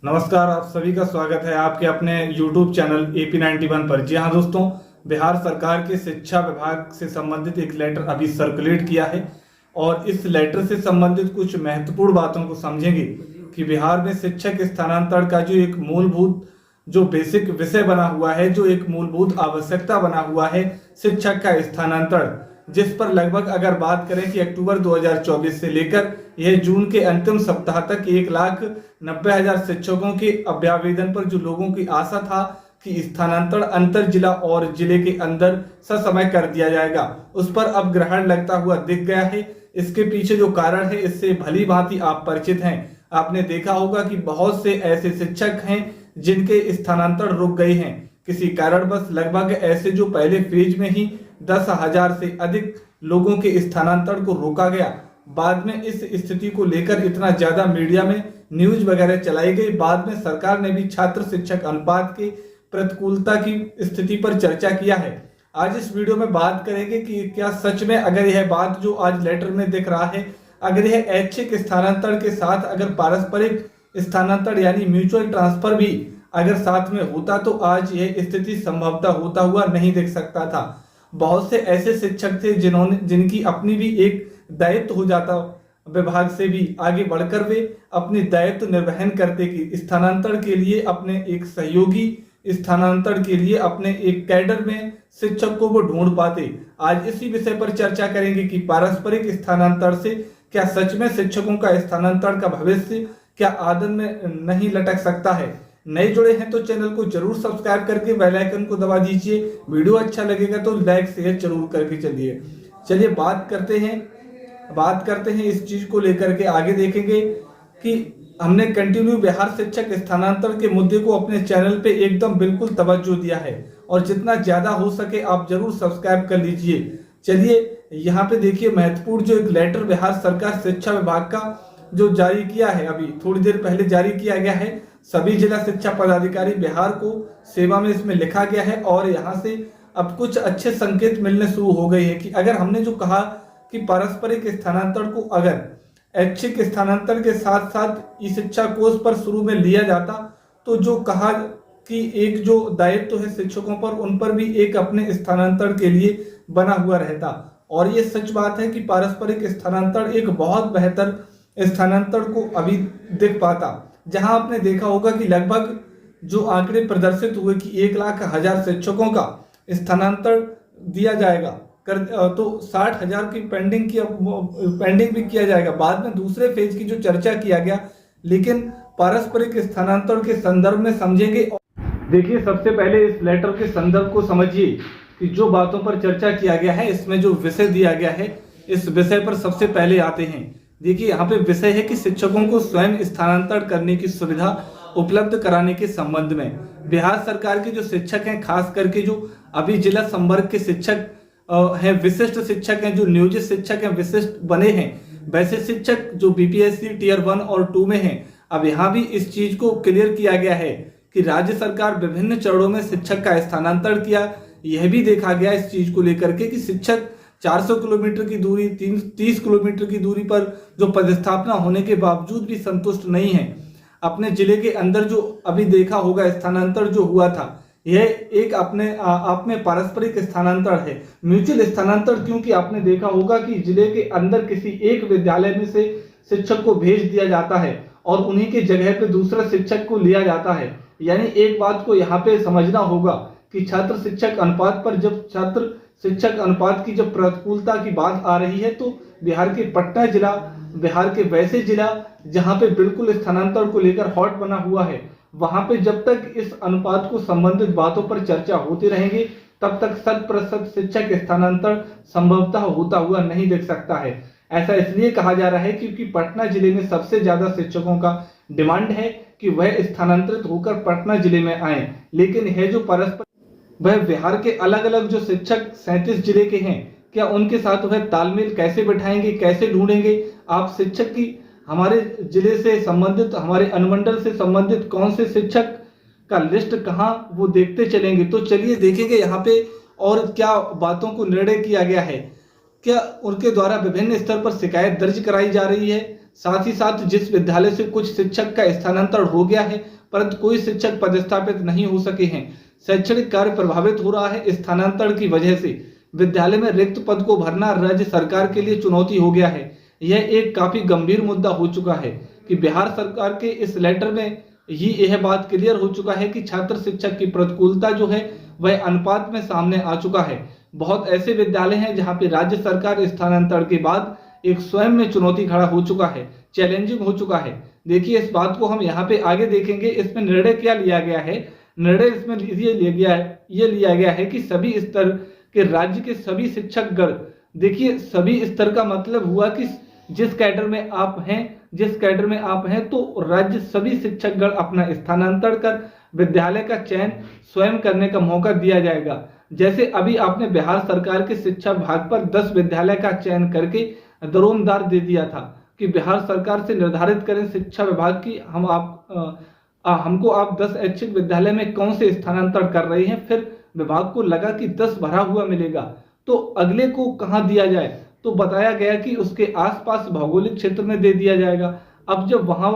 नमस्कार, आप सभी का स्वागत है आपके अपने YouTube चैनल AP91 पर। जी हाँ दोस्तों, बिहार सरकार के शिक्षा विभाग से संबंधित एक लेटर अभी सर्कुलेट किया है और इस लेटर से संबंधित कुछ महत्वपूर्ण बातों को समझेंगे कि बिहार में शिक्षक स्थानांतरण का जो एक मूलभूत जो बेसिक विषय बना हुआ है, जो एक मूलभूत आवश्यकता बना हुआ है शिक्षक का स्थानांतरण, जिस पर लगभग अगर बात करें कि अक्टूबर 2024 से लेकर यह जून के अंतिम सप्ताह तक 1,90,000 शिक्षकों के अभ्यावेदन पर जो लोगों की आशा था कि स्थानांतरण अंतर जिला और जिले के अंदर ससमय कर दिया जाएगा, उस पर अब ग्रहण लगता हुआ दिख गया है। इसके पीछे जो कारण है इससे भली भांति आप परिचित हैं। आपने देखा होगा कि बहुत से ऐसे शिक्षक हैं जिनके स्थानांतरण रुक गए हैं किसी कारणवश। लगभग ऐसे जो पहले फेज में ही 10,000 से अधिक लोगों के स्थानांतरण को रोका गया। बाद में इस स्थिति को लेकर इतना ज्यादा मीडिया में न्यूज वगैरह चलाई गई। बाद में सरकार ने भी छात्र शिक्षक अनुपात के प्रतिकूलता की स्थिति पर चर्चा किया है। आज इस वीडियो में बात करेंगे कि क्या सच में अगर यह बात जो आज लेटर में दिख रहा है, अगर यह ऐच्छिक स्थानांतरण के साथ अगर पारस्परिक स्थानांतरण यानी म्यूचुअल ट्रांसफर भी अगर साथ में होता तो आज यह स्थिति संभवतः होता हुआ नहीं दिख सकता था। बहुत से ऐसे शिक्षक थे जिनकी अपनी भी एक दायित्व हो जाता, विभाग से भी आगे बढ़कर वे अपने दायित्व निर्वहन करते कि स्थानांतरण के लिए अपने एक सहयोगी, स्थानांतरण के लिए अपने एक कैडर में शिक्षक को वो ढूंढ पाते। आज इसी विषय पर चर्चा करेंगे कि पारस्परिक स्थानांतरण से क्या सच में शिक्षकों का स्थानांतरण का भविष्य क्या आदन में नहीं लटक सकता है। नए जुड़े हैं तो चैनल को जरूर सब्सक्राइब करके बेल आइकन को दबा दीजिए। वीडियो अच्छा लगेगा तो लाइक शेयर जरूर करके चलिए बात करते हैं इस चीज को लेकर के। आगे देखेंगे कि हमने कंटिन्यू बिहार शिक्षक स्थानांतरण के मुद्दे को अपने चैनल पे एकदम बिल्कुल तवज्जो दिया है और जितना ज्यादा हो सके आप जरूर सब्सक्राइब कर लीजिए। चलिए यहाँ पे देखिए महत्वपूर्ण जो एक लेटर बिहार सरकार शिक्षा विभाग का जो जारी किया है, अभी थोड़ी देर पहले जारी किया गया है। सभी जिला शिक्षा पदाधिकारी बिहार को सेवा में इसमें लिखा गया है और यहाँ से अब कुछ अच्छे संकेत मिलने शुरू हो गए हैं कि अगर हमने जो कहा कि पारस्परिक स्थानांतरण को अगर ऐच्छिक स्थानांतरण के साथ साथ ई शिक्षा कोष पर शुरू में लिया जाता तो जो कहा कि एक जो दायित्व है शिक्षकों पर उन पर भी एक अपने स्थानांतरण के लिए बना हुआ रहता। और ये सच बात है कि पारस्परिक स्थानांतरण एक बहुत बेहतर स्थानांतरण को अभी दिख पाता, जहां आपने देखा होगा कि लगभग जो आंकड़े प्रदर्शित हुए कि 1,00,000 शिक्षकों का स्थानांतरण दिया जाएगा तो 60,000 की पेंडिंग भी किया जाएगा। बाद में दूसरे फेज की जो चर्चा किया गया, लेकिन पारस्परिक स्थानांतरण के संदर्भ में समझेंगे। देखिए सबसे पहले इस लेटर के संदर्भ को समझिए कि जो बातों पर चर्चा किया गया है इसमें जो विषय दिया गया है, इस विषय पर सबसे पहले आते हैं। देखिए यहाँ पे विषय है कि शिक्षकों को स्वयं स्थानांतरण करने की सुविधा उपलब्ध कराने के संबंध में बिहार सरकार के जो शिक्षक हैं, खास करके जो अभी जिला संवर्ग के शिक्षक हैं, विशिष्ट शिक्षक हैं, जो नियोजित शिक्षक हैं, विशिष्ट बने हैं, वैसे शिक्षक जो बीपीएससी टियर 1 और 2 में हैं, अब यहाँ भी इस चीज को क्लियर किया गया है कि राज्य सरकार विभिन्न चरणों में शिक्षक का स्थानांतरण किया। यह भी देखा गया इस चीज को लेकर के कि शिक्षक 400 किलोमीटर की दूरी, 30 किलोमीटर की दूरी पर जो पदस्थापना होने के बावजूद भी संतुष्ट नहीं है। अपने जिले के अंदर जो अभी देखा होगा स्थानांतरण जो हुआ था, यह एक अपने आप में पारस्परिक स्थानांतरण है, म्यूचुअल स्थानांतरण, क्योंकि आपने देखा होगा कि जिले के अंदर किसी एक विद्यालय में से शिक्षक को भेज दिया जाता है और उन्हीं के जगह पे दूसरा शिक्षक को लिया जाता है। यानी एक बात को यहाँ पे समझना होगा कि छात्र शिक्षक अनुपात पर जब छात्र शिक्षक अनुपात की जब प्रतिकूलता की बात आ रही है तो बिहार के पटना जिला, बिहार के वैसे जिला जहां पे बिल्कुल स्थानांतरण को लेकर हॉट बना हुआ है, वहां पे जब तक इस अनुपात को संबंधित बातों पर चर्चा होती रहेंगे तब तक 100% शिक्षक स्थानांतरण संभवतः होता हुआ नहीं दिख सकता है। ऐसा इसलिए कहा जा रहा है क्योंकि पटना जिले में सबसे ज्यादा शिक्षकों का डिमांड है कि वह स्थानांतरित होकर पटना जिले में आए, लेकिन यह जो परस्पर वह बिहार के अलग अलग जो शिक्षक 37 जिले के हैं, क्या उनके साथ वह तालमेल कैसे बैठाएंगे, कैसे ढूंढेंगे। आप शिक्षक की हमारे जिले से संबंधित, हमारे अनुमंडल से संबंधित कौन से शिक्षक का लिस्ट कहाँ वो देखते चलेंगे। तो चलिए देखेंगे यहाँ पे और क्या बातों को निर्णय किया गया है। क्या उनके द्वारा विभिन्न स्तर पर शिकायत दर्ज कराई जा रही है, साथ ही साथ जिस विद्यालय से कुछ शिक्षक का स्थानांतरण हो गया है परंतु कोई शिक्षक पदस्थापित नहीं हो सके हैं, शैक्षणिक कार्य प्रभावित हो रहा है। स्थानांतरण की वजह से विद्यालय में रिक्त पद को भरना राज्य सरकार के लिए चुनौती हो गया है। यह एक काफी गंभीर मुद्दा हो चुका है कि बिहार सरकार के इस लेटर में यह बात क्लियर हो चुका है कि छात्र शिक्षक की प्रतिकूलता जो है वह अनुपात में सामने आ चुका है। बहुत ऐसे विद्यालय हैं जहां पे राज्य सरकार स्थानांतरण के बाद एक स्वयं में चुनौती खड़ा हो चुका है, चैलेंजिंग हो चुका है। देखिए इस बात को हम यहाँ पे आगे देखेंगे। इसमें निर्णय क्या लिया गया है? निर्णय इसमें ये लिया गया है कि सभी स्तर के राज्य के सभी शिक्षकगण, देखिए सभी स्तर का मतलब हुआ कि जिस कैडर में आप हैं तो राज्य सभी शिक्षकगण अपना स्थानांतरण कर विद्यालय का चयन स्वयं करने का मौका दिया जाएगा। जैसे अभी आपने बिहार सरकार के शिक्षा विभाग पर 10 विद्यालय का चयन करके दरोमदार दे दिया था कि बिहार सरकार से निर्धारित करें शिक्षा विभाग की हमको आप 10 ऐच्छिक विद्यालय में कौन से स्थानांतरण कर रहे हैं। फिर विभाग को लगा कि 10 भरा हुआ मिलेगा तो अगले को कहां दिया जाए, तो बताया गया कि उसके आसपास भौगोलिक क्षेत्र में दे दिया जाएगा। अब जब वहां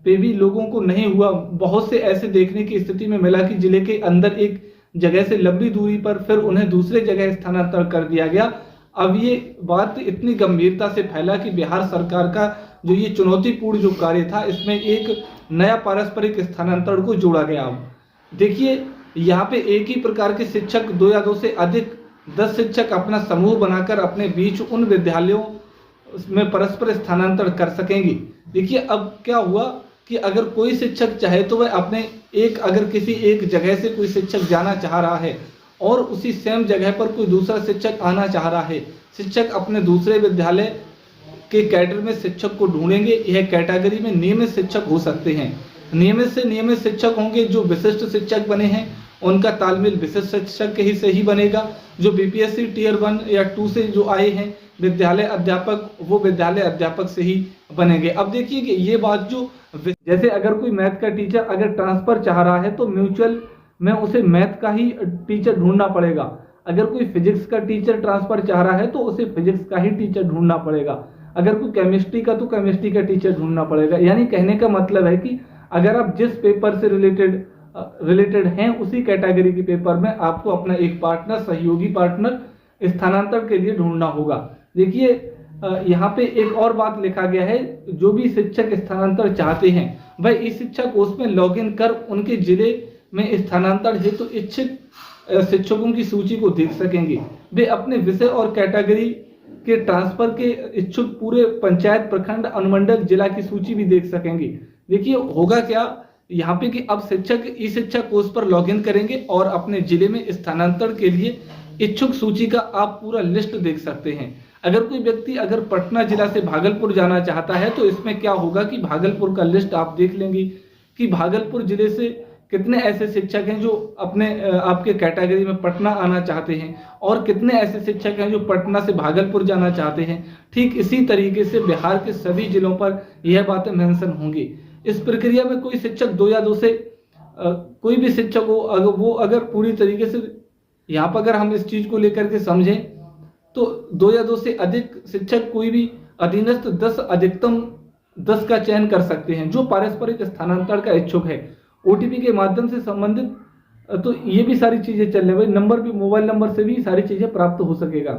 पे भी लोगों को नहीं हुआ, बहुत से ऐसे देखने की स्थिति में मिला कि जिले के अंदर एक जगह से लंबी दूरी पर फिर उन्हें दूसरे जगह स्थानांतरण कर दिया गया। अब ये बात इतनी गंभीरता से फैला कि बिहार सरकार का जो ये चुनौतीपूर्ण जो कार्य था इसमें एक नया पारस्परिक स्थानांतरण को जोड़ा गया। अब देखिए यहाँ पे एक ही प्रकार के शिक्षक 2 या 2 से अधिक 10 शिक्षक अपना समूह बनाकर अपने बीच उन विद्यालयों में परस्पर स्थानांतरण कर सकेंगे। देखिए अब क्या हुआ कि अगर कोई शिक्षक चाहे तो वह अगर किसी एक जगह से कोई शिक्षक जाना चाह रहा है और उसी सेम जगह पर कोई दूसरा शिक्षक आना चाह रहा है, शिक्षक अपने दूसरे विद्यालय के कैडर में शिक्षक को ढूंढेंगे। यह कैटेगरी में नियमित शिक्षक हो सकते हैं। नियमित शिक्षक होंगे। जो विशिष्ट शिक्षक बने हैं उनका तालमेल विशिष्ट शिक्षक के ही से ही बनेगा। जो बीपीएससी टियर 1 या 2 से जो आए हैं विद्यालय अध्यापक, वो विद्यालय अध्यापक से ही बनेंगे। अब देखिए कि ये बात जो जैसे अगर कोई मैथ का टीचर अगर ट्रांसफर चाह रहा है तो म्यूचुअल में उसे मैथ का ही टीचर ढूंढना पड़ेगा। अगर कोई फिजिक्स का टीचर ट्रांसफर चाह रहा है तो उसे फिजिक्स का ही टीचर ढूंढना पड़ेगा। अगर कोई केमिस्ट्री का तो केमिस्ट्री का टीचर ढूंढना पड़ेगा। यानी कहने का मतलब है कि अगर आप जिस पेपर से रिलेटेड हैं उसी कैटेगरी के पेपर में आपको अपना एक पार्टनर, सहयोगी पार्टनर स्थानांतरण के लिए ढूंढना होगा। देखिए यहाँ पे एक और बात लिखा गया है, जो भी शिक्षक स्थानांतरण चाहते हैं वह इस शिक्षा कोष में लॉगिन कर उनके जिले में स्थानांतरण हेतु तो इच्छुक शिक्षकों की सूची को देख सकेंगे। वे अपने विषय और कैटेगरी के ट्रांसफर के इच्छुक पूरे पंचायत, प्रखंड, अनुमंडल, जिला की सूची भी देख सकेंगे। देखिए होगा क्या यहाँ पे कि अब शिक्षक ई शिक्षा कोष पर लॉगिन करेंगे और अपने जिले में स्थानांतरण के लिए इच्छुक सूची का आप पूरा लिस्ट देख सकते हैं। अगर कोई व्यक्ति अगर पटना जिला से भागलपुर जाना चाहता है तो इसमें क्या होगा कि भागलपुर का लिस्ट आप देख लेंगे कि भागलपुर जिले से कितने ऐसे शिक्षक हैं जो अपने आपके कैटेगरी में पटना आना चाहते हैं और कितने ऐसे शिक्षक हैं जो पटना से भागलपुर जाना चाहते हैं। ठीक इसी तरीके से बिहार के सभी जिलों पर यह बातें मेंशन होंगी। इस प्रक्रिया में कोई शिक्षक 2 या 2 से कोई भी शिक्षक हो अगर पूरी तरीके से यहाँ पर अगर हम इस चीज को लेकर के समझें तो 2 या 2 से अधिक शिक्षक कोई भी अधीनस्थ 10 अधिकतम 10 का चयन कर सकते हैं जो पारस्परिक स्थानांतरण का इच्छुक है। ओटीपी के माध्यम से संबंधित तो ये भी सारी चीजें चलने वाली, नंबर भी, मोबाइल नंबर से भी सारी चीजें प्राप्त हो सकेगा।